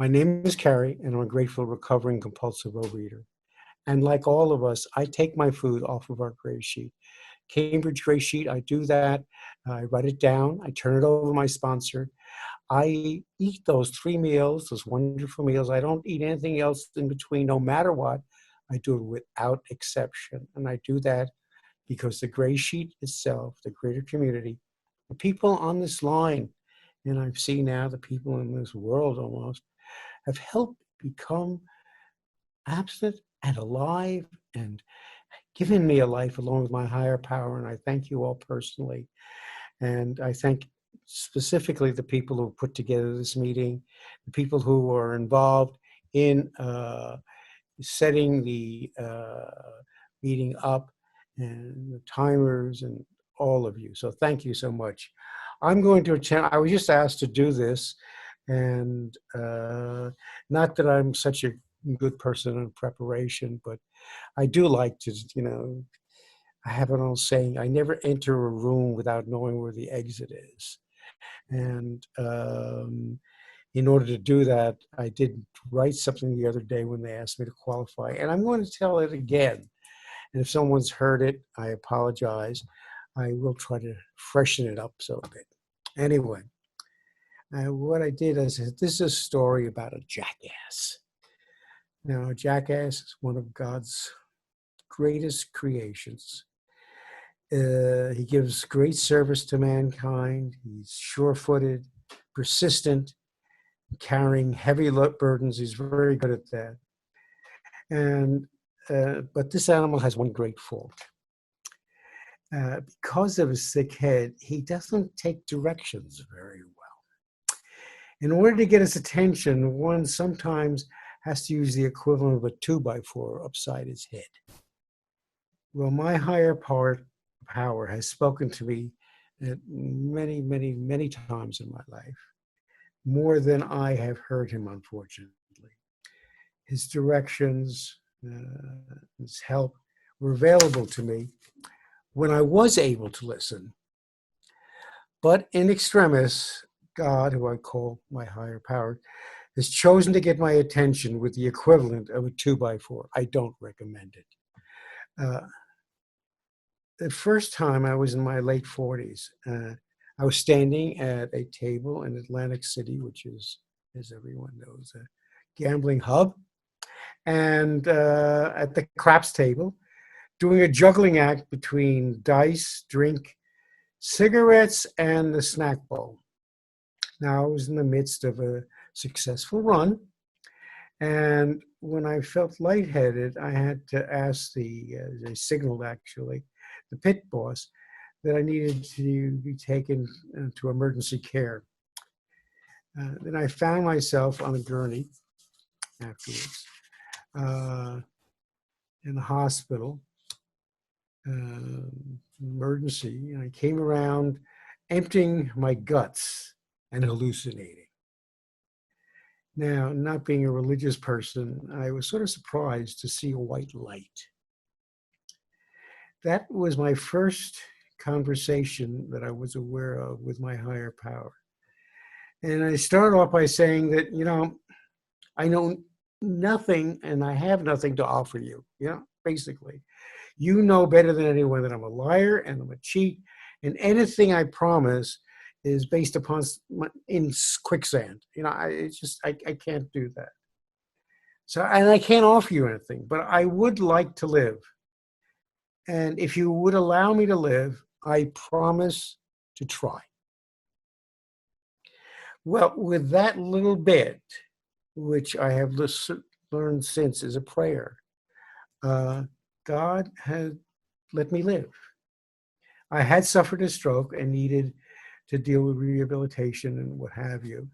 My name is Carey, and I'm a grateful recovering compulsive overeater. And like all of us, I take my food off of our gray sheet. Cambridge Gray Sheet, I do that. I write it down. I turn it over to my sponsor. I eat those 3 meals, those wonderful meals. I don't eat anything else in between, no matter what. I do it without exception. And I do that because the Gray Sheet itself, the greater community, the people on this line, and I've seen now the people in this world almost, have helped become abstinent and alive and given me a life along with my higher power. And I thank you all personally. And I thank specifically the people who put together this meeting, the people who are involved in setting the meeting up, and the timers and all of you. So thank you so much. I'm going to attempt, I was just asked to do this, and not that I'm such a good person in preparation, but I do like to, I have an old saying, I never enter a room without knowing where the exit is. And in order to do that, I did write something the other day when they asked me to qualify, and I'm going to tell it again. And if someone's heard it, I apologize. I will try to freshen it up so a bit. Anyway, what I did is, this is a story about a jackass. Now, a jackass is one of God's greatest creations. He gives great service to mankind. He's sure-footed, persistent, carrying heavy burdens. He's very good at that. And but this animal has one great fault. Because of his thick head, he doesn't take directions very well. In order to get his attention, one sometimes has to use the equivalent of a 2x4 upside his head. Well, my higher power has spoken to me many, many, many times in my life, more than I have heard him, unfortunately. His directions, his help were available to me when I was able to listen. But in extremis, God, who I call my higher power, has chosen to get my attention with the equivalent of a 2x4. I don't recommend it. The first time I was in my late 40s, I was standing at a table in Atlantic City, which is, as everyone knows, a gambling hub, and at the craps table, doing a juggling act between dice, drink, cigarettes, and the snack bowl. Now, I was in the midst of a successful run, and when I felt lightheaded, I had to ask they signaled actually, the pit boss, that I needed to be taken to emergency care. Then I found myself on a gurney afterwards in the hospital, emergency, and I came around emptying my guts and hallucinating. Now, not being a religious person, I was sort of surprised to see a white light. That was my first conversation that I was aware of with my higher power. And I started off by saying that, I know nothing and I have nothing to offer you, basically. You know better than anyone that I'm a liar and I'm a cheat, and anything I promise is based upon in quicksand. I can't do that. So, and I can't offer you anything, but I would like to live. And if you would allow me to live, I promise to try. Well, with that little bit, which I have learned since is a prayer, God had let me live. I had suffered a stroke and needed to deal with rehabilitation and what have you.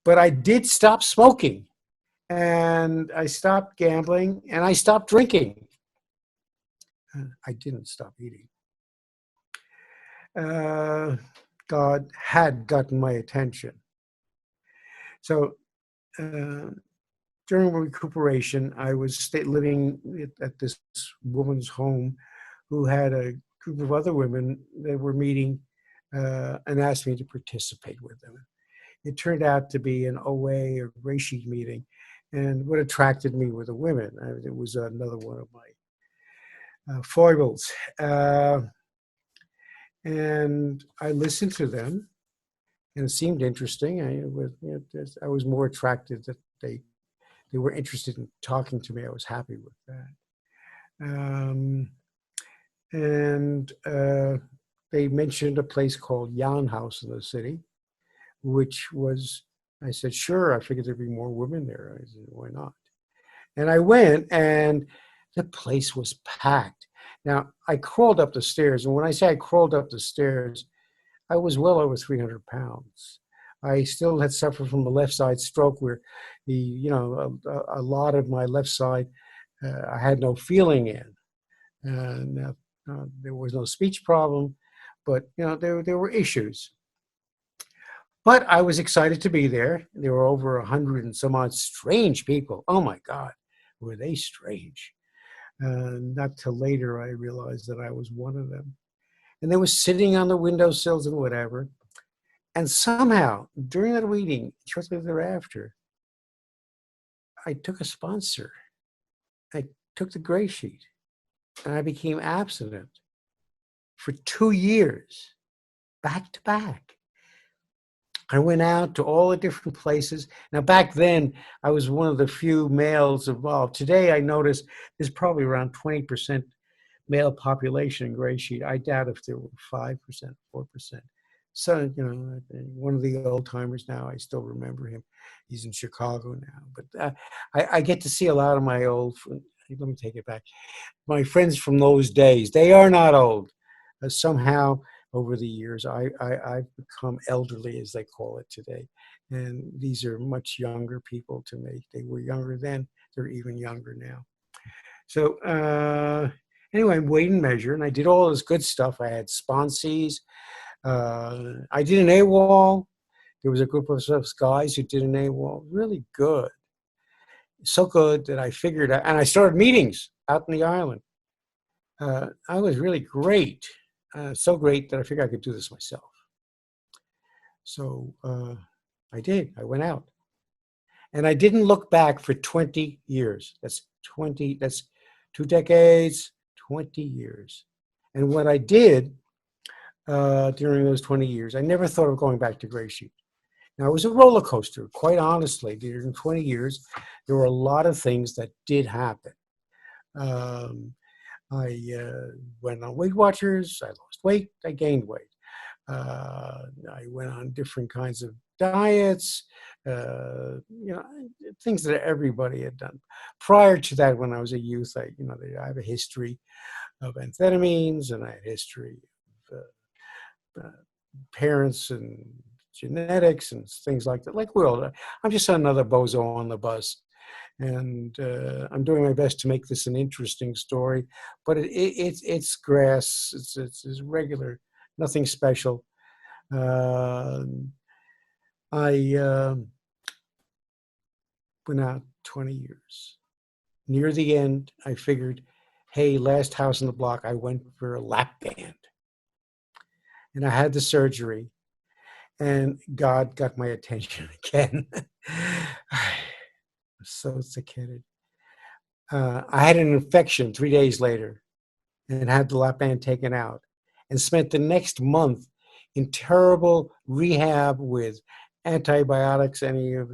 But I did stop smoking, and I stopped gambling, and I stopped drinking. I didn't stop eating. God had gotten my attention. So during recuperation, I was living at this woman's home who had a group of other women that were meeting and asked me to participate with them. it turned out to be an OA or gray sheet meeting. And what attracted me were the women. It was another one of my foibles. And I listened to them, and it seemed interesting. I was more attracted that they were interested in talking to me. I was happy with that. And they mentioned a place called Jan House in the city, which was, I said, sure. I figured there'd be more women there. I said, why not? And I went, and the place was packed. Now, I crawled up the stairs, and when I say I crawled up the stairs, I was well over 300 pounds. I still had suffered from a left side stroke where a lot of my left side I had no feeling in. Now, there was no speech problem, but there were issues. But I was excited to be there. There were over 100 and some odd strange people. Oh my God, were they strange? Not till later I realized that I was one of them. And they were sitting on the windowsills and whatever. And somehow, during that meeting, shortly thereafter, I took a sponsor. I took the gray sheet, and I became abstinent for 2 years, back to back. I went out to all the different places. Now, back then, I was one of the few males involved. Today, I noticed there's probably around 20% male population in gray sheet. I doubt if there were 5%, 4%. So, one of the old timers now, I still remember him. He's in Chicago now. But I get to see a lot of my old, let me take it back. My friends from those days, they are not old. Somehow, over the years, I've become elderly, as they call it today. And these are much younger people to me. They were younger then. They're even younger now. So anyway, weighed and measured, and I did all this good stuff. I had sponsees. I did an AWOL. There was a group of guys who did an AWOL. Really good. So good that I figured out, and I started meetings out in the island. I was really great. So great that I figured I could do this myself. So I did. I went out. And I didn't look back for 20 years. That's 2 decades, 20 years. And what I did during those 20 years, I never thought of going back to gray sheet. Now, it was a roller coaster, quite honestly. During 20 years, there were a lot of things that did happen. I went on Weight Watchers. I lost weight. I gained weight. I went on different kinds of diets, things that everybody had done. Prior to that, when I was a youth, I have a history of amphetamines, and I had a history of parents and genetics and things like that. Like I'm just another bozo on the bus. And I'm doing my best to make this an interesting story, but it's grass. It's regular, nothing special. I went out 20 years. Near the end, I figured, hey, last house on the block, I went for a lap band. And I had the surgery, and God got my attention again. So sick-headed. I had an infection 3 days later and had the lap band taken out, and spent the next month in terrible rehab with antibiotics. Any of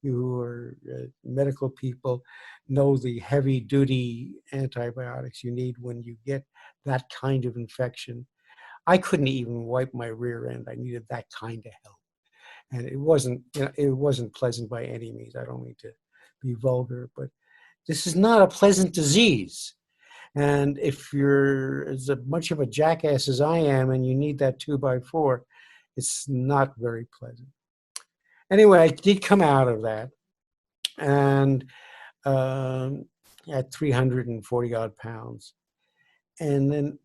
you who are medical people know the heavy-duty antibiotics you need when you get that kind of infection. I couldn't even wipe my rear end. I needed that kind of help. And it wasn't pleasant by any means. I don't mean to be vulgar, but this is not a pleasant disease. And if you're as much of a jackass as I am and you need that 2x4, it's not very pleasant. Anyway, I did come out of that, and at 340 odd pounds. And then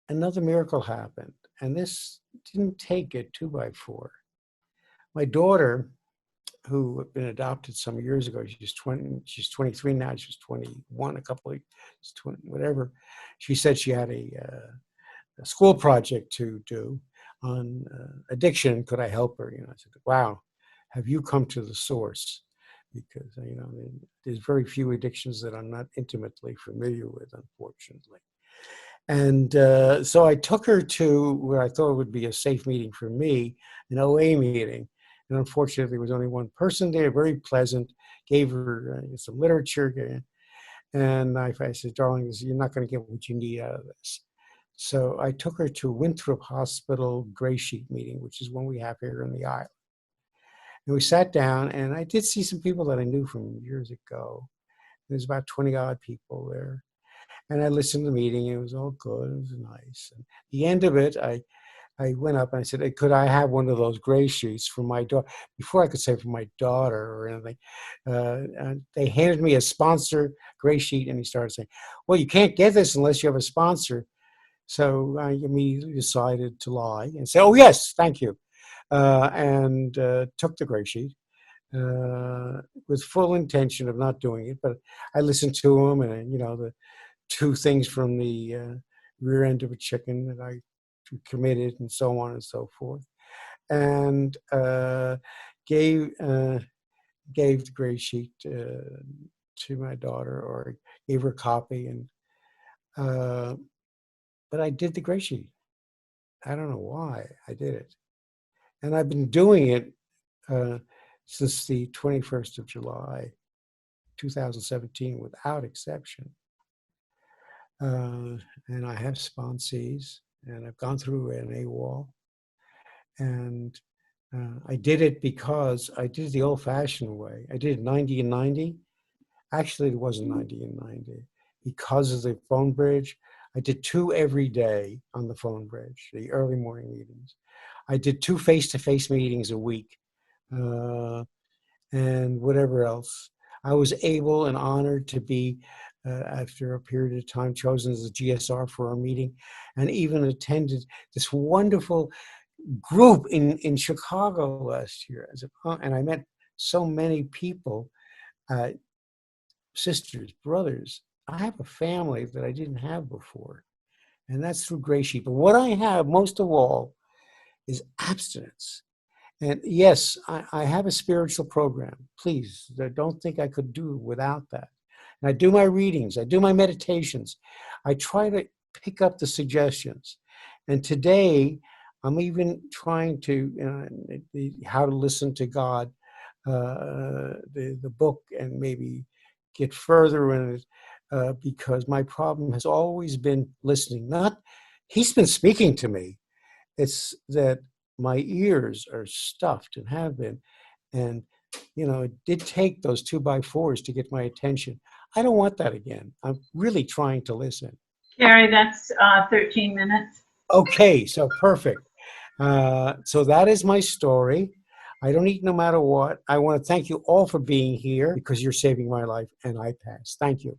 another miracle happened, and this didn't take a 2x4. My daughter, who had been adopted some years ago, she's 23 now, she was 21 a couple of, 20, whatever. She said she had a school project to do. addiction. Could I help her? I said, wow, have you come to the source? Because, there's very few addictions that I'm not intimately familiar with, unfortunately. And so I took her to where I thought would be a safe meeting for me, an OA meeting. And unfortunately, there was only one person there, very pleasant, gave her some literature. And I said, darling, you're not going to get what you need out of this. So I took her to Winthrop Hospital Gray Sheet meeting, which is one we have here in the island. And we sat down, and I did see some people that I knew from years ago. There's about 20 odd people there. And I listened to the meeting. It was all good. It was nice. And at the end of it, I went up and I said, hey, could I have one of those gray sheets for my daughter? Before I could say for my daughter or anything, and they handed me a sponsor gray sheet, and he started saying, well, you can't get this unless you have a sponsor. So I immediately decided to lie and say, oh, yes, thank you, and took the gray sheet with full intention of not doing it. But I listened to him, and, the two things from the rear end of a chicken that I committed, and so on and so forth, and gave the gray sheet to my daughter, or gave her a copy, and but I did the gray sheet. I don't know why I did it, and I've been doing it since the 21st of July, 2017, without exception. And I have sponsees, and I've gone through an AWOL, and I did it because I did it the old-fashioned way. I did it 90 and 90. Actually, it wasn't 90 and 90 because of the phone bridge. I did 2 every day on the phone bridge, the early morning meetings. I did 2 face-to-face meetings a week, and whatever else. I was able and honored to be, after a period of time, chosen as a GSR for our meeting, and even attended this wonderful group in Chicago last year. And I met so many people, sisters, brothers. I have a family that I didn't have before, and that's through Gray Sheet. But what I have most of all is abstinence. And yes, I have a spiritual program. Please, don't think I could do without that. And I do my readings. I do my meditations. I try to pick up the suggestions. And today, I'm even trying to, How to Listen to God, the book, and maybe get further in it, because my problem has always been listening. He's been speaking to me. It's that my ears are stuffed and have been. And, it did take those 2x4s to get my attention. I don't want that again. I'm really trying to listen. Carey, that's 13 minutes. Okay, so perfect. So that is my story. I don't eat no matter what. I want to thank you all for being here because you're saving my life, and I pass. Thank you.